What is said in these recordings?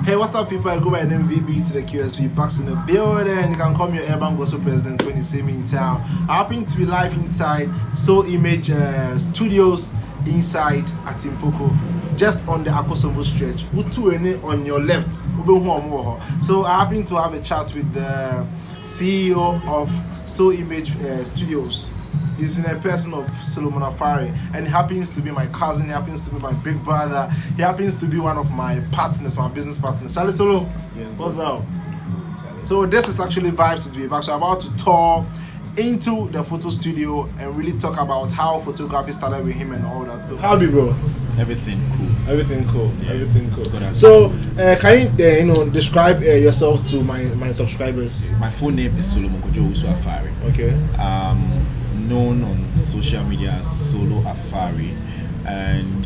Hey, what's up, people? I go by the name VB to the Vbuqs in the building. You can call me your Urban Gospel President when you see me in town. I happen to be live inside Soul Image Studios inside Atimpoku, just on the Akosombo stretch. On your left. So I happen to have a chat with the CEO of Soul Image Studios. He's in a person of Solomon Afari, and he happens to be my cousin, he happens to be my big brother, he happens to be one of my partners, my business partners. Charlie Solo, yes, what's up? So this is actually Vibes with Vbuqs. So I'm about to tour into the photo studio and really talk about how photography started with him and all that. So how be, bro? Everything cool. Everything cool. Yeah. Everything cool. So can you describe yourself to my subscribers? My full name is Solomon Afari. Okay. Known on social media as Solo Afari, and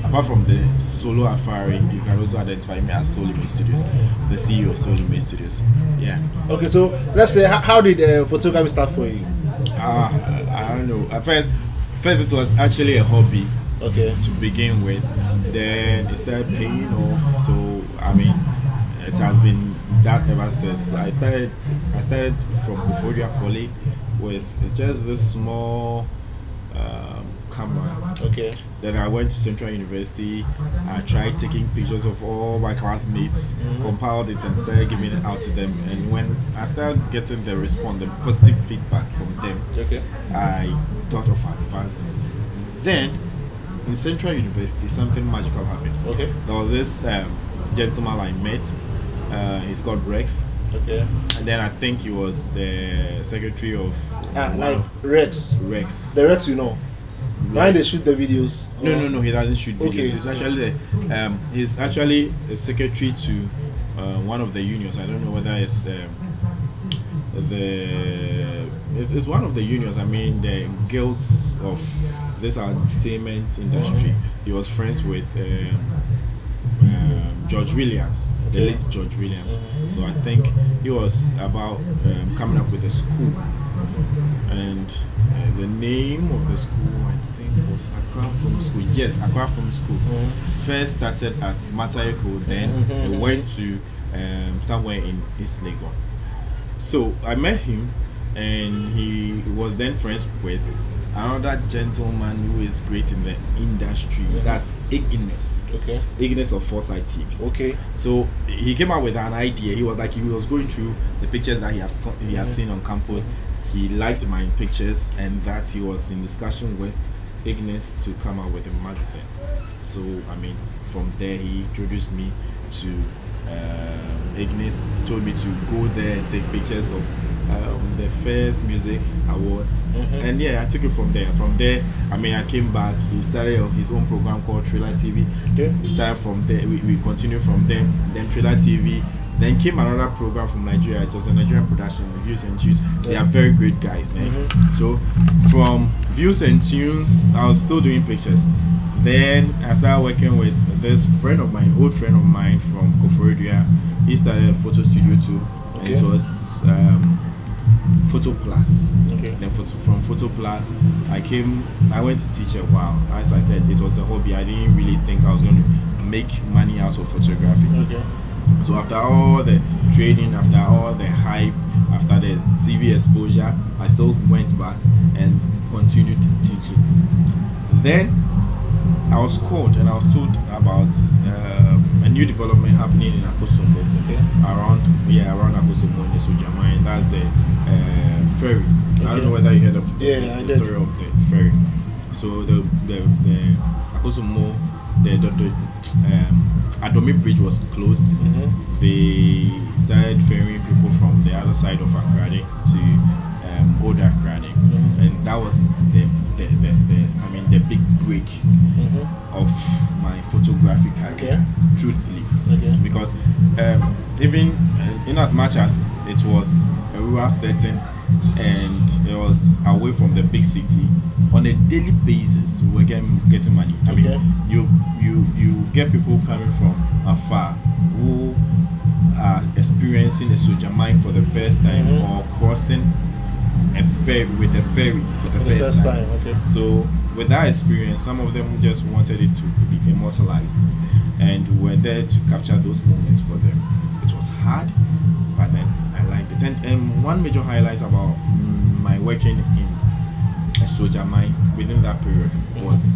apart from the Solo Afari, you can also identify me as Soul Image Studios, the CEO of Soul Image Studios. Yeah. Okay, so let's say, how did photography start for you? I don't know. At first it was actually a hobby. Okay. To begin with, then it started paying off. So I mean, it has been that ever since. I started from Koforia Poly with just this small camera. Okay. Then I went to Central University. I tried taking pictures of all my classmates, compiled it and started giving it out to them. And when I started getting the response, the positive feedback from them, okay, I thought of advancing. Then in Central University, something magical happened. Okay. There was this gentleman I met. He's called Rex. Okay. And then I think he was the secretary of Rex. The Rex, you know. Why they shoot the videos? No, he doesn't shoot videos. Okay. He's actually the secretary to one of the unions. I don't know whether it's it's one of the unions. I mean, the guilds of this entertainment industry. He was friends with George Williams, the late George Williams. So I think he was about coming up with a school, and the name of the school, I think, was Accra Film School. Yes, Accra Film School. First started at Matayeko, then it went to somewhere in East Legon. So I met him, and he was then friends with another gentleman who is great in the industry. That's Uniqueness. Okay. Uniqueness of Foresight TV. Okay. So he came up with an idea. He was going through the pictures that he has seen on campus. He liked my pictures, and that he was in discussion with Uniqueness to come out with a magazine. So I mean, from there he introduced me to Uniqueness. He told me to go there and take pictures of the first music awards, and yeah, I took it from there. From there, I mean, I came back. He started his own program called Thriller TV. Okay. We started from there. We continued from there. Then Thriller TV. Then came another program from Nigeria. It was a Nigerian production, Views and Tunes. They are very great guys, man. So from Views and Tunes, I was still doing pictures. Then I started working with this old friend of mine from Koforia. He started a photo studio too. And it was Photo Plus. Okay. Then from Photo Plus, I went to teach a while. As I said, it was a hobby. I didn't really think I was going to make money out of photography. Okay. So after all the training, after all the hype, after the TV exposure, I still went back and continued teaching. Then I was called and I was told about a new development happening in Akosombo. Okay. Around Akosombo in the Sojamai. That's the ferry. Okay. I don't know whether you heard of the story of the ferry. So the Akosombo, the Adomi Bridge was closed. They started ferrying people from the other side of Akrade to Old Akrade, and that was the big break of my photographic career, truthfully. Okay. Because even in as much as it was a rural setting and it was away from the big city, on a daily basis we were getting money. I mean, you get people coming from afar who are experiencing a Sojamai for the first time, or crossing a ferry for the first time. Okay. So with that experience, some of them just wanted it to be immortalized, and we were there to capture those moments for them. It was hard, but then I liked it. And one major highlight about my working in a soldier mine within that period was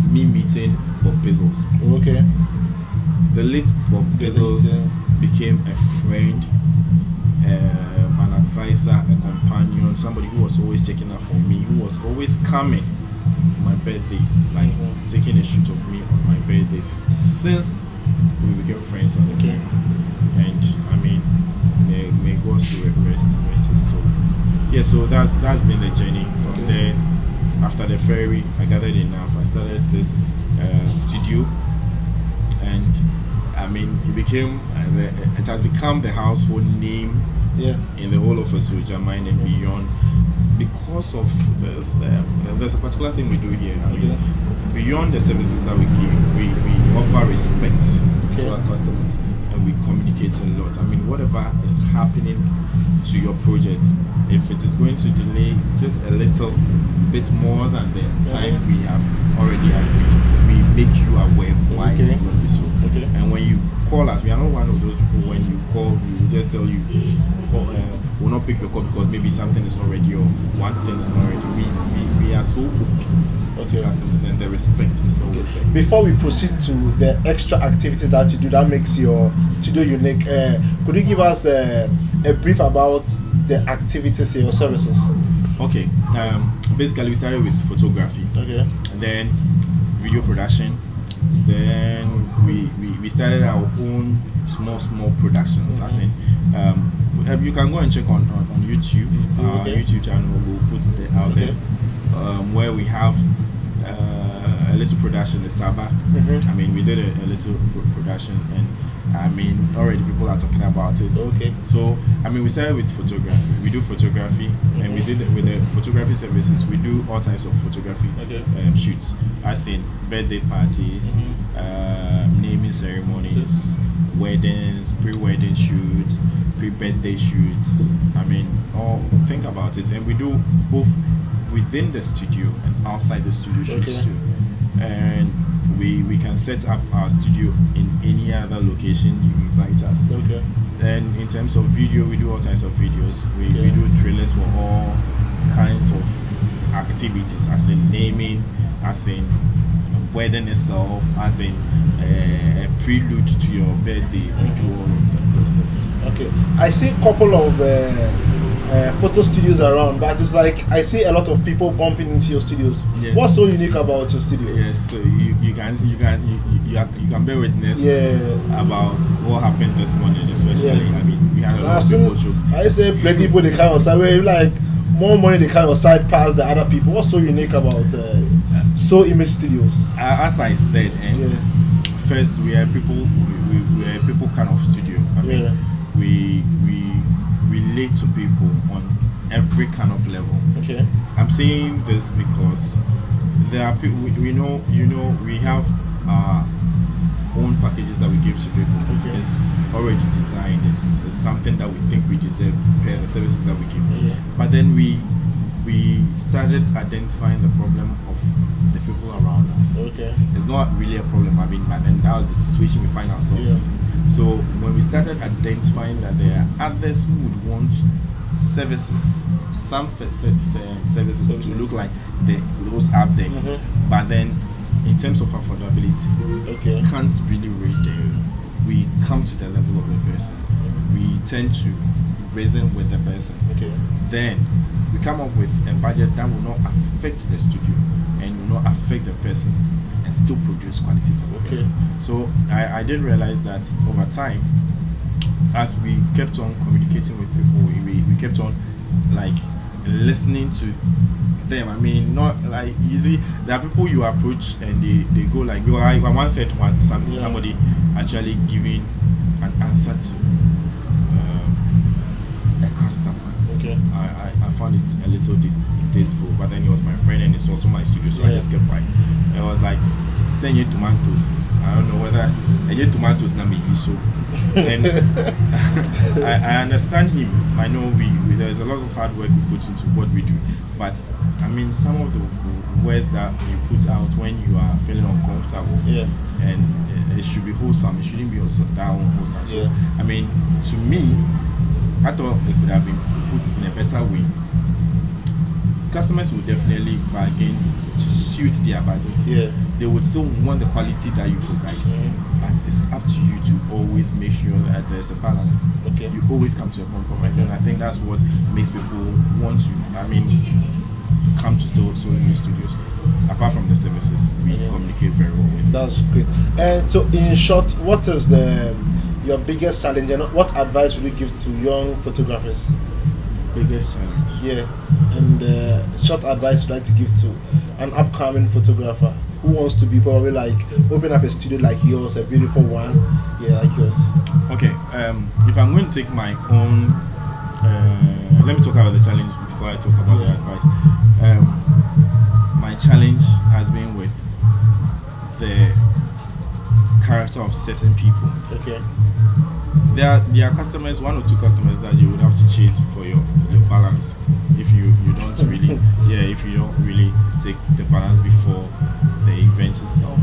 me meeting Bob Bezos. Okay. The late Bob Bezos became a friend, an advisor, a companion, somebody who was always checking up on me, who was always coming to my birthdays, like taking a shoot of me on my birthdays, since we became friends on the phone. And I mean, may God's rest his soul. Yeah, so that's been the journey. From there, after the ferry, I gathered enough. I started this studio, and I mean, it has become the household name in the whole of Asoja Mine and beyond, because of this. There's a particular thing we do here. I mean, beyond the services that we give, we offer respect to our customers, and we communicate a lot. I mean, whatever is happening to your project, if it is going to delay just a little bit more than the time we have already agreed, we make you aware why it is going to be so. And when you call us, we are not one of those people, when you call, we will just tell you, we'll not pick your call because maybe something is not ready or one thing is not ready. We are so hooked to customers, and the respect is always there. Before we proceed to the extra activities that you do that makes your studio unique, could you give us a brief about the activities in your services? Okay, basically we started with photography, and then video production, then we started our own small productions, as in you can go and check on YouTube, our YouTube channel, we'll put it out there, where we have a little production, the Saba. I mean, we did a little production, and I mean, already people are talking about it. So, I mean, we started with photography. We do photography, and we did it with the photography services. We do all types of photography shoots, as in birthday parties, naming ceremonies, weddings, pre-wedding shoots, pre-birthday shoots. I mean, think about it. And we do both within the studio and outside the studio shoots too. And we can set up our studio in any other location you invite us. And in terms of video, we do all types of videos. We do trailers for all kinds of activities, as in naming, as in wedding itself, as in a prelude to your birthday. We do all of those things. I see a couple of photo studios around, but it's like I see a lot of people bumping into your studios. What's so unique about your studio? Yes, so you can bear witness about what happened this morning, especially. I mean, we had a lot of people. I say plenty people they come outside where like more money they come outside past the other people. What's so unique about So Image Studios? As I said, first we are people kind of studio. I mean, we relate to people on every kind of level. I'm saying this because there are people we have our own packages that we give to people. It's already designed. It's something that we think we deserve per the services that we give. But then we started identifying the problem of the people around us. It's not really a problem. I mean, but then that was the situation we find ourselves in. So when we started identifying that there are others who would want services, some services to look like those up there, but then in terms of affordability, can't really rate there. We come to the level of the person. We tend to reason with the person. Then we come up with a budget that will not affect the studio and will not affect the person, and still produce quality for the person. So I did realize that over time, as we kept on communicating with people, we kept on like listening to them. I mean, not like easy. There are people you approach and they go like, I once said somebody actually giving an answer to a customer. I found it a little distasteful, but then he was my friend and it's also my studio, so I just kept quiet. And I was like, send you tomatoes. I don't know whether I get tomatoes now maybe so. And I understand him. I know we there's a lot of hard work we put into what we do, but I mean some of the words that you put out when you are feeling uncomfortable. Yeah. And it should be wholesome. It shouldn't be also that unwholesome. So I mean, to me, I thought it could have been put in a better way. Customers will definitely bargain to suit their budget. Yeah. They would still want the quality that you provide, but it's up to you to always make sure that there's a balance. Okay. You always come to a compromise, and I think that's what makes people want to. I mean, come to so many studios. Apart from the services, we communicate very well with. That's great. And so, in short, what is your biggest challenge, and what advice would you give to young photographers? Biggest challenge. Yeah, and short advice would like to give to an upcoming photographer who wants to be probably like open up a studio like yours, a beautiful one, like yours. Okay. If I'm going to take my own, let me talk about the challenge before I talk about the advice. My challenge has been with the character of certain people. Okay. There are customers, 1 or 2 customers that you would have to chase for your balance if you don't really if you don't really take the balance before the event itself.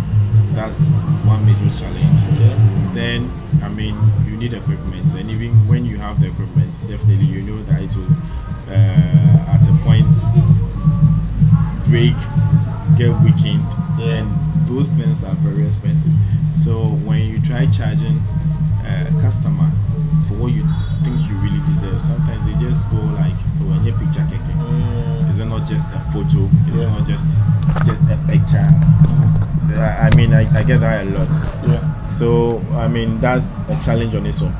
That's one major challenge. Okay. Then I mean, you need equipment, and even when you have the equipment, definitely you know that it will at a point break, get weakened, and those things are very expensive. So when you try charging a customer for what you think you really deserve, sometimes they just go like, oh, and your picture kicking. Is it not just a photo? Is it not just a picture? I mean, I get that a lot. Yeah. So I mean, that's a challenge on its own.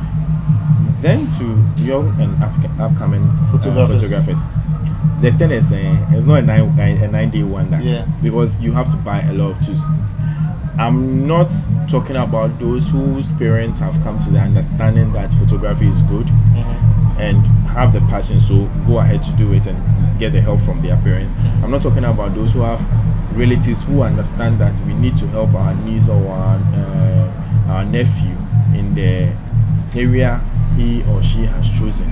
Then to young and upcoming photographers. The thing is, it's not a 9-day wonder. Yeah. Because you have to buy a lot of tools. I'm not talking about those whose parents have come to the understanding that photography is good and have the passion, so go ahead to do it and get the help from their parents. I'm not talking about those who have relatives who understand that we need to help our niece or our nephew in the area he or she has chosen.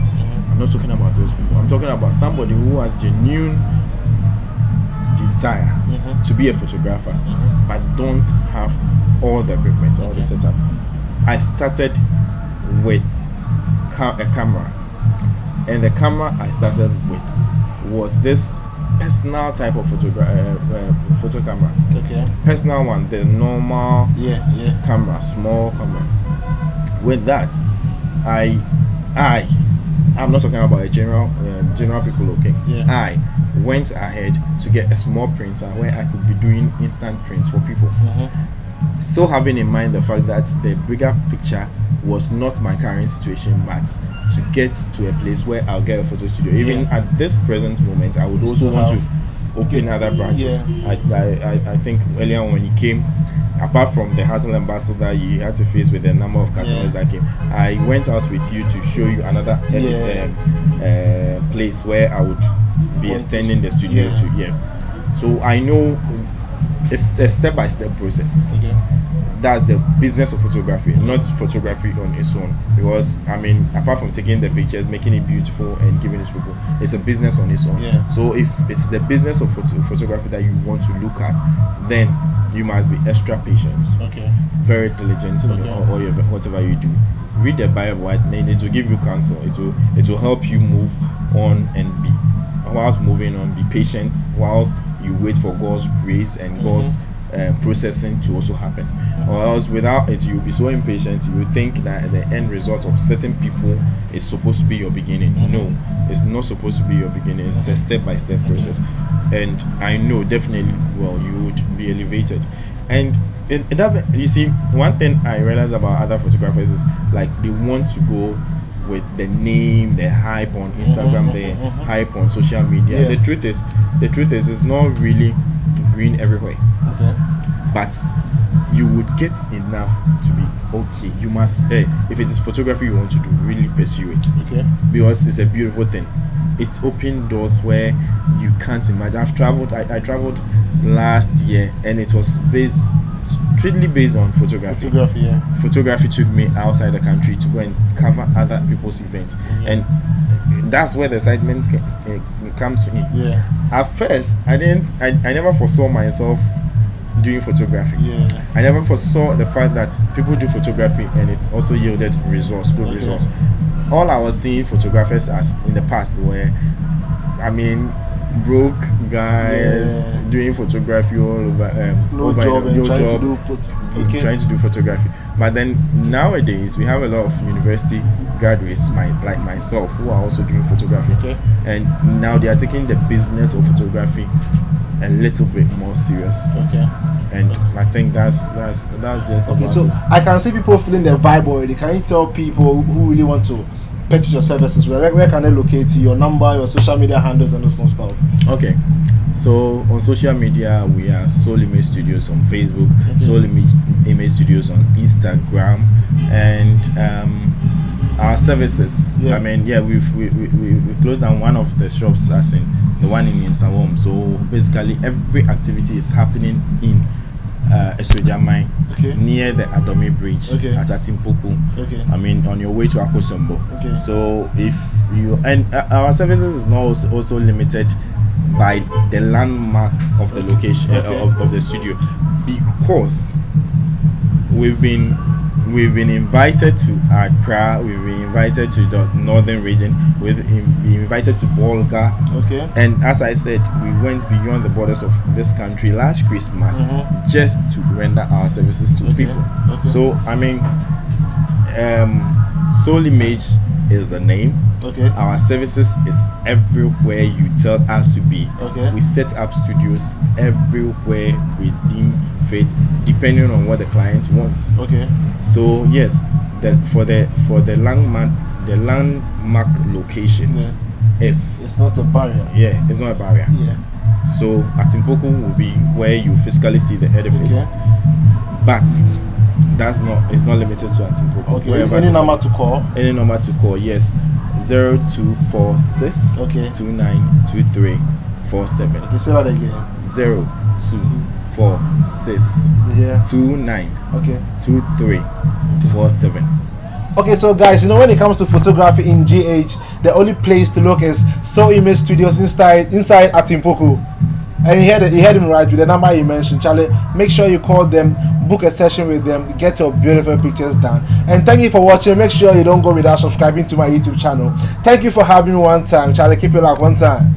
I'm not talking about those people. I'm talking about somebody who has genuine desire to be a photographer, but don't have all the equipment, all the setup. I started with a camera, and the camera I started with was this personal type of photo camera. Okay. Personal one, the normal camera, small camera. With that, I'm not talking about a general people, okay? Yeah. I went ahead to get a small printer where I could be doing instant prints for people. Still having in mind the fact that the bigger picture was not my current situation, but to get to a place where I'll get a photo studio. Even at this present moment, I would also want to open other branches. I think earlier when you came, apart from the hustle and bustle that you had to face with the number of customers that came, I went out with you to show you another place where I would be extending the studio to. So I know it's a step-by-step process. That's the business of photography, not photography on its own. Because I mean, apart from taking the pictures, making it beautiful and giving it to people, it's a business on its own. So if it's the business of photography that you want to look at, then you must be extra patient, very diligent in all your whatever you do. Read the Bible, and it will give you counsel. It will help you move on, and whilst moving on, be patient whilst you wait for God's grace and God's processing to also happen. Or else without it, you'll be so impatient, you will think that the end result of certain people is supposed to be your beginning. No, it's not supposed to be your beginning. It's a step-by-step process. And I know definitely, you would be elevated. And it doesn't, you see, one thing I realize about other photographers is like they want to go with the name, the hype on Instagram, the hype on social media. The truth is it's not really green everywhere. But you would get enough to be okay. You must, if it is photography you want to do, really pursue it. Because it's a beautiful thing. It's opened doors where you can't imagine. I traveled last year, and it was strictly based on photography. Photography took me outside the country to go and cover other people's events, and that's where the excitement comes in. Yeah. At first, I never foresaw myself doing photography. Yeah. I never foresaw the fact that people do photography and it also yielded results, good results. All I was seeing photographers as in the past were, I mean, broke guys doing photography all over, no job and trying to do photography. But then nowadays we have a lot of university graduates like myself who are also doing photography, and now they are taking the business of photography a little bit more serious. And I think that's just about so it. I can see people feeling the vibe already. Can you tell people who really want to purchase your services, where can they locate you, your number, your social media handles, and this kind of stuff? Okay, so on social media we are Soul Image Studios on Facebook, Soul Image Studios on Instagram, and our services. I mean, we closed down one of the shops, as in the one in Sawom. So basically every activity is happening in Esojamai, near the Adomi Bridge at Atimpoku. I mean, on your way to Akosombo. So if you, and our services is not also limited by the landmark of the location of the studio, because we've been invited to Accra, we've been invited to the northern region, we've been invited to Bolga, and as I said, we went beyond the borders of this country last Christmas just to render our services to people. So I mean, Soul Image is the name. Our services is everywhere you tell us to be. We set up studios everywhere within faith, depending on what the client wants. So yes, for the landmark location it's not a barrier. It's not a barrier. So Atimpoku will be where you physically see the edifice, but it's not limited to Atimpoku. Any number to call? Any number to call, yes. 0246 292347. Say that again. 0246 292347. Okay, so guys, you know, when it comes to photography in GH, the only place to look is Soul Image Studios inside Atimpoku. And you heard him right with the number you mentioned, Charlie. Make sure you call them, book a session with them, get your beautiful pictures done. And thank you for watching. Make sure you don't go without subscribing to my YouTube channel. Thank you for having me one time, Charlie. Keep it up one time.